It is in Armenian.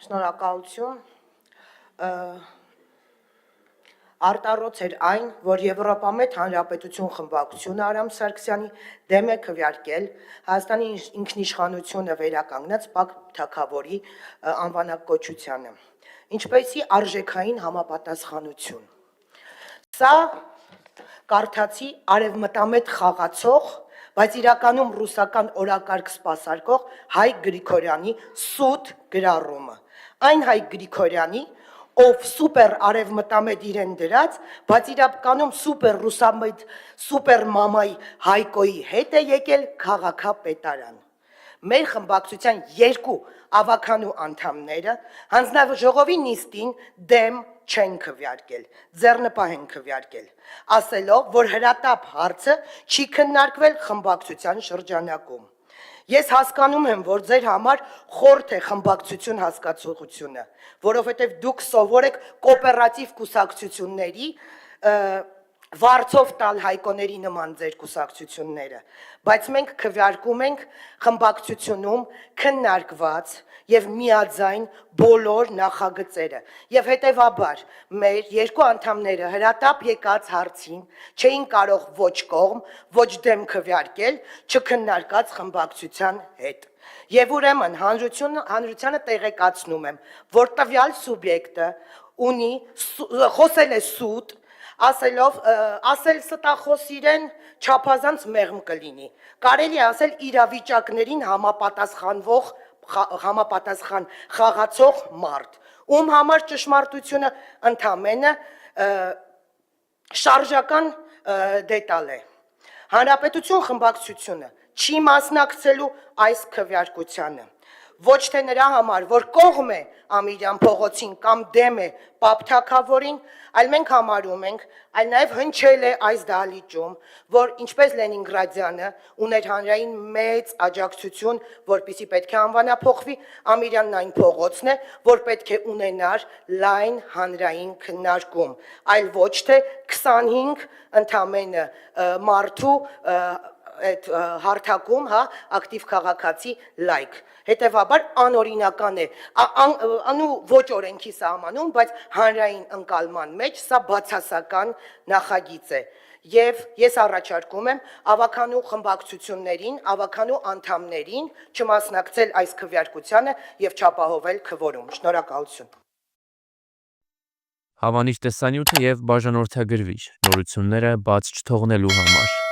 Շնորհակալություն։ Արտառոց էր այն, որ Եվրոպամետ Հանրապետություն խմբակցությունը Արամ Սարգսյանի դեմ է քվեարկել Հայաստանի ինքնիշխանությունը վերականգնած Պաք թագավորի անվանակոչությանը, ինչպեսի արժեքային համապատասխանություն։ Սա կարդացի արևմտամետ խաղացող, բայց իրականում ռուսական օրակարգ սպասարկող Հայ Գրիգորյանի սուտ գրառումը։ Այն Հայ Գրիգորյանի, ով սուպեր արևմտամետ իրեն դրած, բայց իրականում սուպեր ռուսամետ սուպեր մամայի Հայկոյի հետ է եկել քաղաքապետարան։ Մեր խմբակցության երկու ավականու անդամները հանձնաժողովի նիստին դեմ չեն քվեարկել, ձեռնպահ են քվեարկել, ասելով, որ հրատապ հարցը չի քննարկվել խմբակցության շրջանակում։ Ես հասկանում եմ, որ ձեր համար խորթ է խմբակցություն հասկացողությունը, որովհետև դուք սովոր եք կոոպերատիվ կուսակցությունների վարձով տալ հայկոների նման ձեր կուսակցությունները, բայց մենք քվեարկում ենք խմբակցությունում քննարկված եւ միաձայն բոլոր նախագծերը եւ հետեւաբար մեր երկու անդամները հրատապ եկած հարցին չէին կարող ոչ կողմ, ոչ դեմ քվեարկել չքննարկած խմբակցության հետ։ Եվ ուրեմն հանրությանը տեղեկացնում եմ, որ տվյալ սուբյեկտը ունի խոսել է սուտ, ասել ստախոս իրեն չափազանց մեղմ կլինի, կարելի է ասել իրավիճակներին համապատասխան խաղացող մարդ, ում համար ճշմարտությունը ընդամենը շարժական դետալ է։ Հանրապետություն խմբակցությունը չի մասնակցելու այս քվեարկությանը, ոչ թե նրա համար, որ կողմ է Ամիրյան փողոցին կամ դեմ է Պապ թագավորին, այլ մենք համարում ենք, այլ նաև հնչել է այս դահլիճում, որ ինչպես Լենինգրադյանը ուներ հանրային մեծ աջակցություն, որպեսզի պետք է անվանափոխվի, Ամիրյանն այն փողոցն է, որ պետք է ունենար լայն հանրային քննարկում, այլ ոչ թե 25 ընդամենը մարդու այդ հարթակում, հա, ակտիվ քաղաքացի լայք։ Հետևաբար անօրինական է, անու ոչ օրենքի սահմանում, բայց հանրային ընկալման մեջ սա բացասական նախագիծ է։ Եվ ես առաջարկում եմ ավականու խմբակցություններին, ավականու անդամներին չմասնակցել այս քվեարկությանը եւ չապահովել քվորում։ Շնորհակալություն։ Հավանիչ տեսանյութը եւ բաժանորդագրվիչ նորությունները բաց չթողնելու համար։